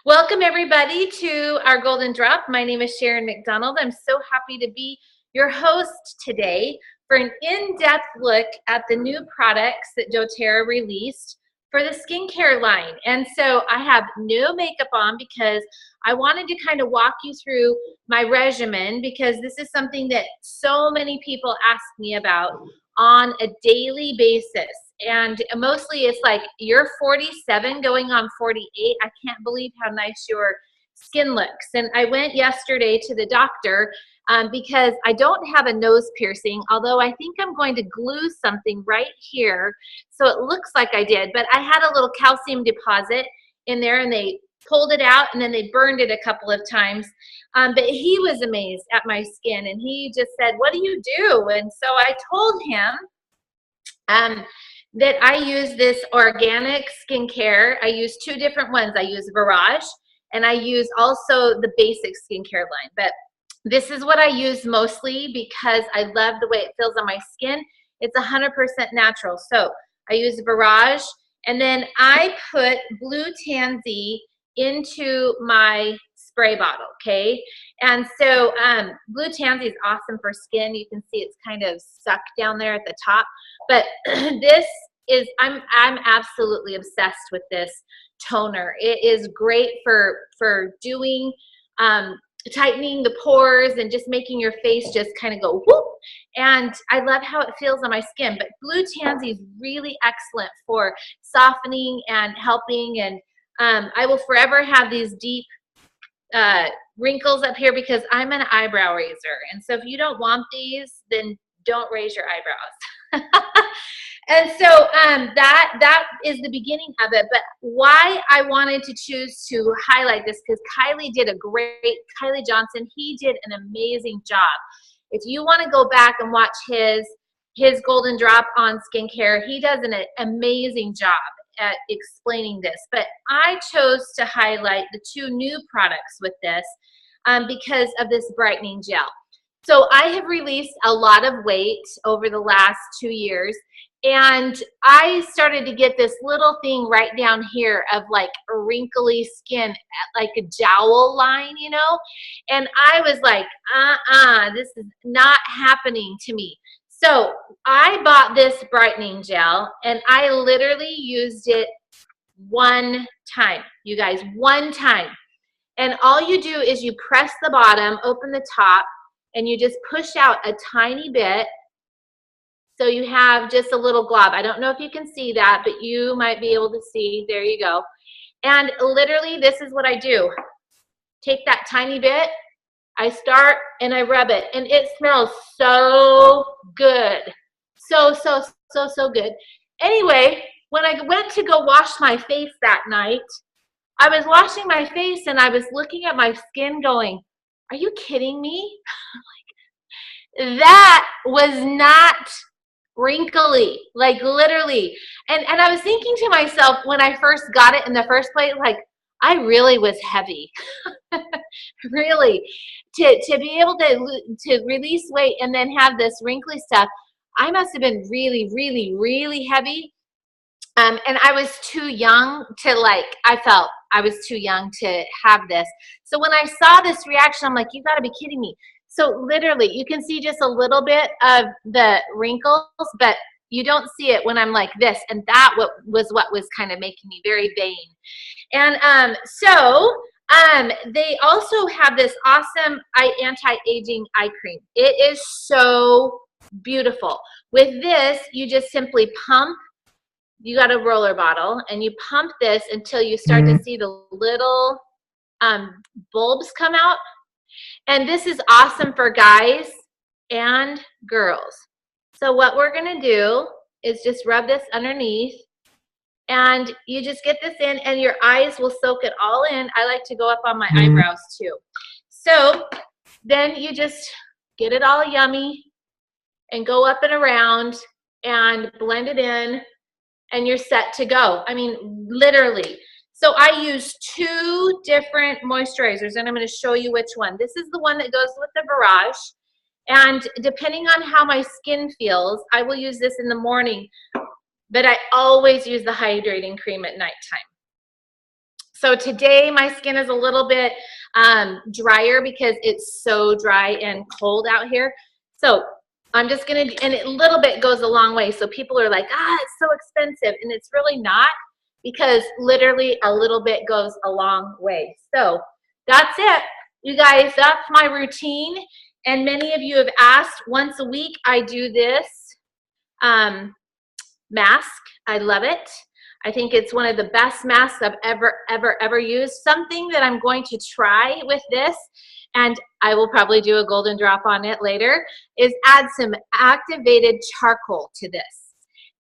Welcome everybody to our Golden Drop. My name is Sharon MacDonald. I'm so happy to be your host today for an in-depth look at the new products that doTERRA released for the skincare line. And so I have no makeup on because I wanted to kind of walk you through my regimen, because this is something that so many people ask me about on a daily basis. And mostly it's like, you're 47 going on 48. I can't believe how nice your skin looks. And I went yesterday to the doctor because I don't have a nose piercing, although I think I'm going to glue something right here so it looks like I did. But I had a little calcium deposit in there, and they pulled it out and then they burned it a couple of times. But he was amazed at my skin, and he just said, "What do you do?" And so I told him that I use this organic skincare. I use two different ones. I use Barrage, and I use also the basic skincare line. But this is what I use mostly because I love the way it feels on my skin. It's 100% natural. So I use Barrage, and then I put Blue Tansy into my spray bottle, okay? And so Blue Tansy is awesome for skin. You can see it's kind of stuck down there at the top. But this is, I'm absolutely obsessed with this toner. It is great for doing, tightening the pores and just making your face just kind of go whoop. And I love how it feels on my skin. But Blue Tansy is really excellent for softening and helping. And I will forever have these deep wrinkles up here because I'm an eyebrow raiser. And so if you don't want these, then don't raise your eyebrows. And so that is the beginning of it. But why I wanted to choose to highlight this, because Kylie Johnson, he did an amazing job. If you want to go back and watch his Golden Drop on skincare, he does an amazing job at explaining this. But I chose to highlight the two new products with this because of this brightening gel. So I have released a lot of weight over the last 2 years, and I started to get this little thing right down here of like a wrinkly skin, like a jowl line, you know? And I was like, this is not happening to me. So I bought this brightening gel, and I literally used it one time, you guys, one time. And all you do is you press the bottom, open the top, and you just push out a tiny bit. So you have just a little glob. I don't know if you can see that, but you might be able to see. There you go. And literally, this is what I do. Take that tiny bit, I start, and I rub it. And it smells so good. So good. Anyway, when I went to go wash my face that night, I was washing my face, and I was looking at my skin going, are you kidding me? That was not wrinkly, like literally. And I was thinking to myself when I first got it in the first place, like, I really was heavy. Really. To be able to release weight and then have this wrinkly stuff, I must have been really heavy. And I was too young to I felt I was too young to have this. So when I saw this reaction, I'm like, you gotta be kidding me. So literally, you can see just a little bit of the wrinkles, but you don't see it when I'm like this. And that was what was kind of making me very vain. And they also have this awesome anti-aging eye cream. It is so beautiful. With this, you just simply pump. You got a roller bottle, and you pump this until you start to see the little bulbs come out. And this is awesome for guys and girls. So what we're going to do is just rub this underneath, and you just get this in, and your eyes will soak it all in. I like to go up on my eyebrows too. So then you just get it all yummy and go up and around and blend it in, and you're set to go. I mean, literally. So I use two different moisturizers, and I'm going to show you which one. This is the one that goes with the Barrage. And depending on how my skin feels, I will use this in the morning, but I always use the hydrating cream at nighttime. So today my skin is a little bit drier because it's so dry and cold out here. So I'm just going to, and a little bit goes a long way. So people are like, it's so expensive. And it's really not, because literally a little bit goes a long way. So that's it, you guys. That's my routine. And many of you have asked, once a week I do this mask. I love it. I think it's one of the best masks I've ever used. Something that I'm going to try with this, and I will probably do a golden drop on it later, is add some activated charcoal to this,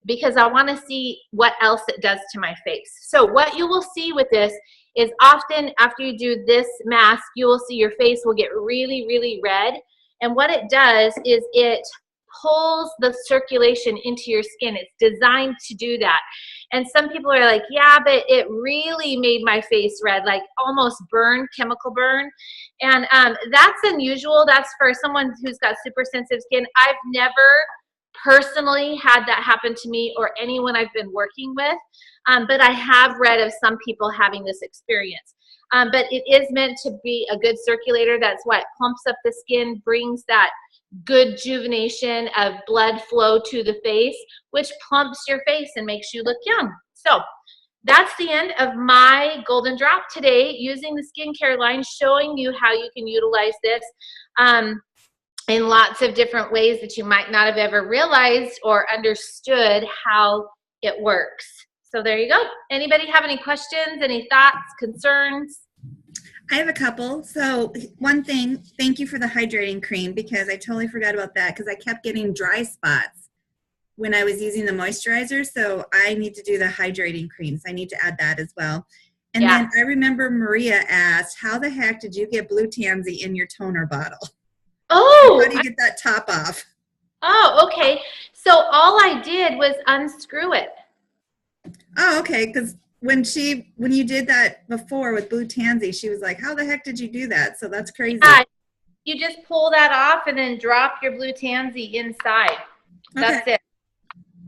because I want to see what else it does to my face. So what you will see with this is, often after you do this mask, you will see your face will get really, really red. And what it does is it pulls the circulation into your skin. It's designed to do that. And some people are like, yeah, but it really made my face red, like almost burn, chemical burn. And that's unusual. That's for someone who's got super sensitive skin. I've never personally had that happen to me or anyone I've been working with, but I have read of some people having this experience. But it is meant to be a good circulator. That's why it plumps up the skin, brings that good rejuvenation of blood flow to the face, which plumps your face and makes you look young. So that's the end of my golden drop today, using the skincare line, showing you how you can utilize this in lots of different ways that you might not have ever realized or understood how it works. So there you go. Anybody have any questions, any thoughts, concerns? I have a couple. So one thing, thank you for the hydrating cream, because I totally forgot about that, because I kept getting dry spots when I was using the moisturizer. So I need to do the hydrating cream. So I need to add that as well. And then I remember Maria asked, how the heck did you get Blue Tansy in your toner bottle? Oh, how do you get that top off? Oh, okay. So all I did was unscrew it. Oh, okay. Because when you did that before with Blue Tansy, she was like, how the heck did you do that? So that's crazy. Yeah, you just pull that off and then drop your Blue Tansy inside. That's it.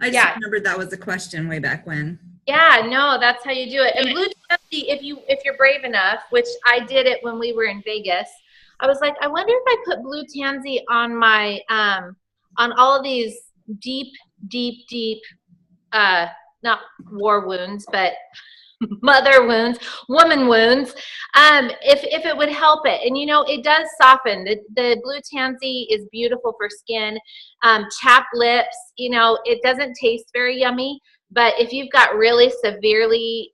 I just remembered that was a question way back when. Yeah, no, that's how you do it. And Blue Tansy, if you're brave enough, which I did it when we were in Vegas, I was like, I wonder if I put Blue Tansy on my on all of these deep, not war wounds, but mother wounds, woman wounds, if it would help it. And it does soften. The Blue Tansy is beautiful for skin. Chapped lips, it doesn't taste very yummy, but if you've got really severely,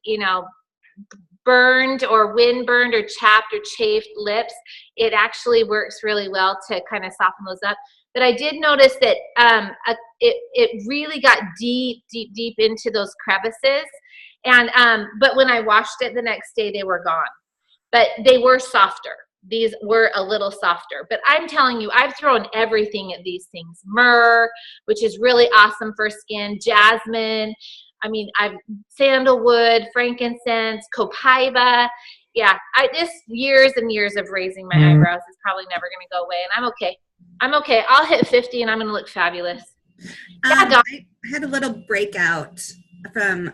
burned or windburned or chapped or chafed lips, it actually works really well to kind of soften those up. But I did notice that it really got deep into those crevices. And but when I washed it the next day, they were gone. But they were softer. These were a little softer. But I'm telling you, I've thrown everything at these things. Myrrh, which is really awesome for skin. Jasmine. I've sandalwood, frankincense, copaiba. Yeah, just years and years of raising my eyebrows is probably never going to go away. And I'm okay. I'm okay. I'll hit 50 and I'm going to look fabulous. I had a little breakout from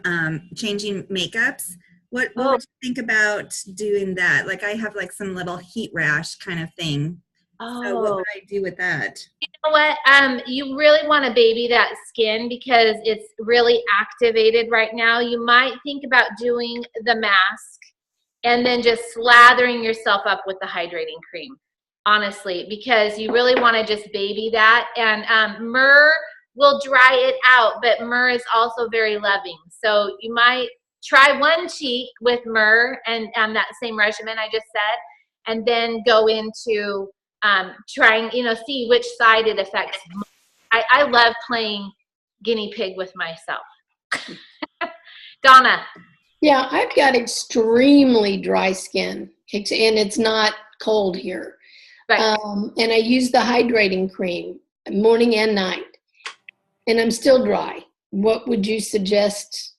changing makeups. What would you think about doing that? Like, I have like some little heat rash kind of thing. So what would I do with that? You know what? You really want to baby that skin because it's really activated right now. You might think about doing the mask and then just slathering yourself up with the hydrating cream, honestly, because you really want to just baby that. And myrrh will dry it out, but myrrh is also very loving. So you might try one cheek with myrrh and that same regimen I just said, and then go into trying, see which side it affects. I love playing guinea pig with myself. Donna. Yeah, I've got extremely dry skin, and it's not cold here. Right. And I use the hydrating cream morning and night, and I'm still dry. What would you suggest?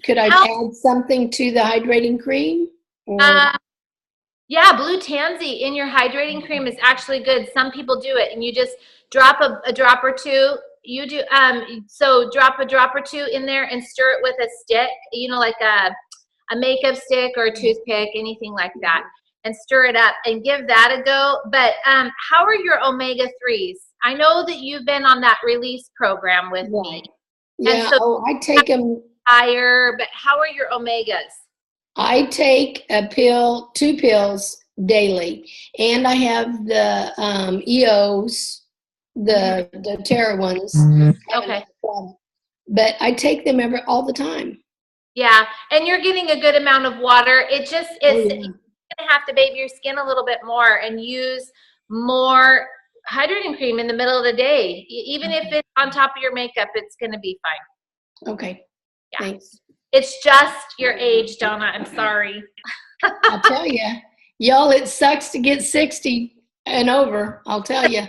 Could I add something to the hydrating cream? Yeah, Blue Tansy in your hydrating cream is actually good. Some people do it, and you just drop a drop or two. You do so drop a drop or two in there and stir it with a stick. Like a makeup stick or a toothpick, anything like that, and stir it up and give that a go. But how are your omega-3s? I know that you've been on that release program with me. Yeah, and so I take them higher, but how are your omegas? I take a pill, 2 pills daily, and I have the EOs, the doTERRA ones. Okay. But I take them all the time. Yeah, and you're getting a good amount of water. It's you're gonna have to baby your skin a little bit more and use more hydrating cream in the middle of the day. Even if it's on top of your makeup, it's gonna be fine. Okay. Yeah. Thanks. It's just your age, Donna. I'm sorry. I'll tell you, y'all, it sucks to get 60 and over. I'll tell you.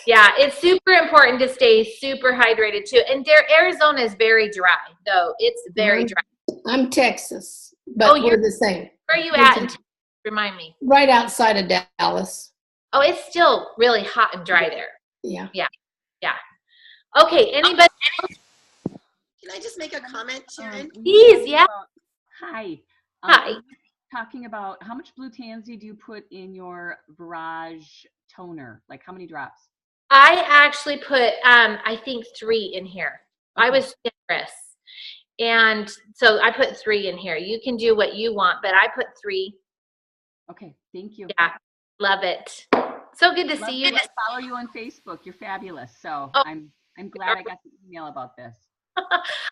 Yeah, it's super important to stay super hydrated too. And Arizona is very dry, though. It's very dry. I'm Texas, but we're the same. Where are you at in Texas? Remind me. Right outside of Dallas. Oh, it's still really hot and dry there. Yeah. Yeah. Yeah. Okay, anybody else? Can I just make a comment, Sharon? Please, yeah. Hi. Hi. Talking about how much Blue Tansy do you put in your Barrage toner? Like how many drops? I actually put, I think 3 in here. Okay. I was generous. And so I put 3 in here. You can do what you want, but I put 3. Okay, thank you. Yeah, love it. So good to Love see you. I follow you on Facebook. You're fabulous. So I'm glad I got the email about this.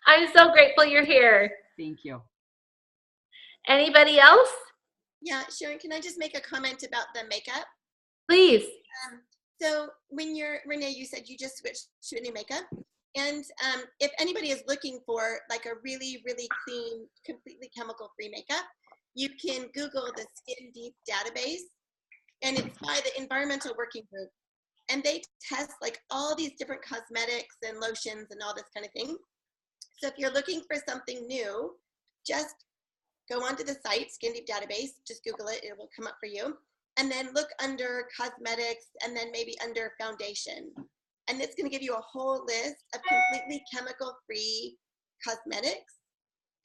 I'm so grateful you're here. Thank you. Anybody else? Yeah, Sharon, can I just make a comment about the makeup? Please. So when Renee, you said you just switched to a new makeup. And if anybody is looking for like a really, really clean, completely chemical-free makeup, you can Google the Skin Deep database, and it's by the Environmental Working Group. And they test like all these different cosmetics and lotions and all this kind of thing. So if you're looking for something new, just go onto the site, Skin Deep database, just Google it, it will come up for you. And then look under cosmetics and then maybe under foundation. And it's going to give you a whole list of completely chemical-free cosmetics.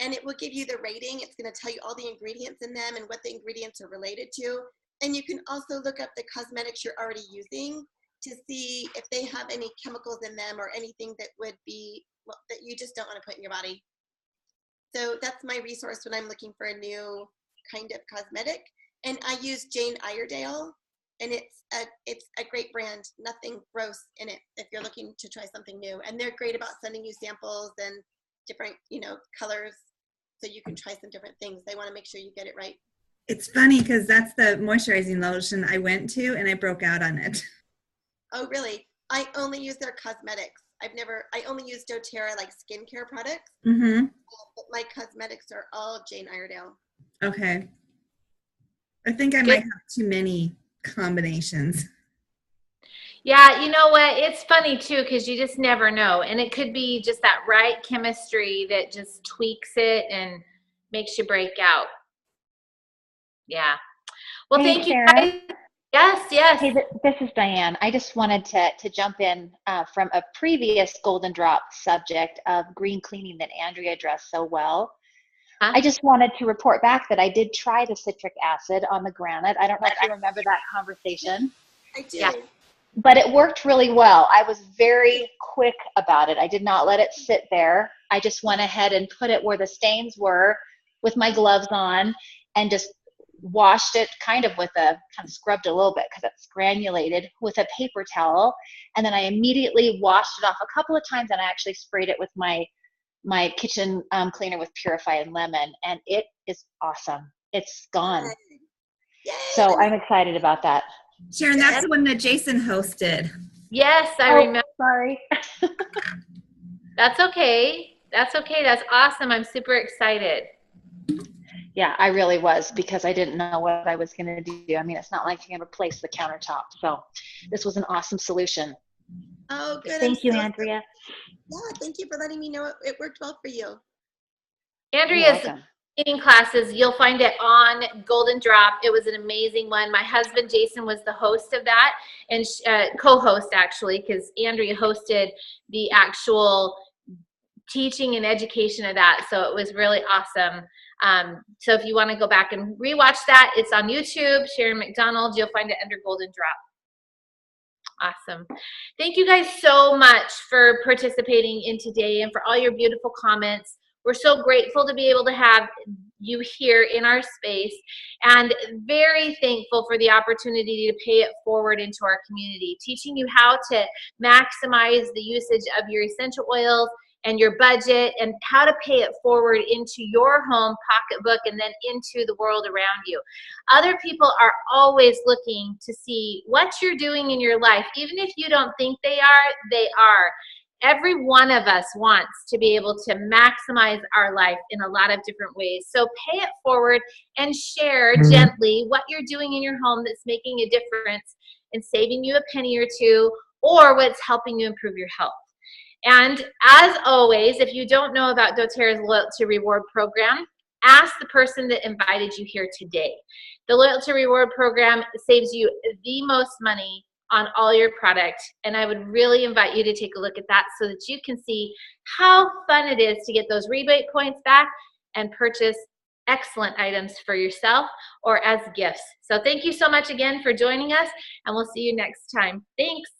And it will give you the rating. It's going to tell you all the ingredients in them and what the ingredients are related to. And you can also look up the cosmetics you're already using to see if they have any chemicals in them or anything that would be, well, that you just don't want to put in your body. So that's my resource when I'm looking for a new kind of cosmetic. And I use Jane Iredale, and it's a great brand. Nothing gross in it if you're looking to try something new. And they're great about sending you samples and different, colors, so you can try some different things. They want to make sure you get it right. It's funny because that's the moisturizing lotion I went to, and I broke out on it. Oh, really? I only use their cosmetics. I only use doTERRA like skincare products. Mm-hmm. But my cosmetics are all Jane Iredale. Okay. I think I might have too many combinations. Yeah, you know what? It's funny too, because you just never know. And it could be just that right chemistry that just tweaks it and makes you break out. Yeah. Well, Hey, thank you Sharon. guys. Yes. Hey, this is Diane. I just wanted to jump in from a previous Golden Drop subject of green cleaning that Andrea addressed so well. Huh? I just wanted to report back that I did try the citric acid on the granite. I don't know if you remember that conversation. I do. Yeah. But it worked really well. I was very quick about it. I did not let it sit there. I just went ahead and put it where the stains were with my gloves on and just washed it kind of scrubbed a little bit because it's granulated with a paper towel. And then I immediately washed it off a couple of times, and I actually sprayed it with my kitchen cleaner with Purify and Lemon, and it is awesome. It's gone. Yay. So I'm excited about that. Sharon, that's the one that Jason hosted. Yes, I remember. Sorry. That's okay. That's awesome. I'm super excited. Yeah, I really was, because I didn't know what I was going to do. I mean, it's not like you can replace the countertop. So this was an awesome solution. Oh, good. Thank you, Andrea. Yeah, thank you for letting me know it worked well for you. Andrea's cleaning classes, you'll find it on Golden Drop. It was an amazing one. My husband, Jason, was the host of that, and co-host actually, because Andrea hosted the actual teaching and education of that. So it was really awesome. So if you want to go back and rewatch that, it's on YouTube, Sharon MacDonald. You'll find it under Golden Drop. Awesome. Thank you guys so much for participating in today and for all your beautiful comments. We're so grateful to be able to have you here in our space, and very thankful for the opportunity to pay it forward into our community, teaching you how to maximize the usage of your essential oils and your budget, and how to pay it forward into your home pocketbook and then into the world around you. Other people are always looking to see what you're doing in your life. Even if you don't think they are, they are. Every one of us wants to be able to maximize our life in a lot of different ways. So pay it forward and share gently what you're doing in your home that's making a difference and saving you a penny or two, or what's helping you improve your health. And as always, if you don't know about doTERRA's Loyalty Reward Program, ask the person that invited you here today. The Loyalty Reward Program saves you the most money on all your product, and I would really invite you to take a look at that so that you can see how fun it is to get those rebate points back and purchase excellent items for yourself or as gifts. So thank you so much again for joining us, and we'll see you next time. Thanks.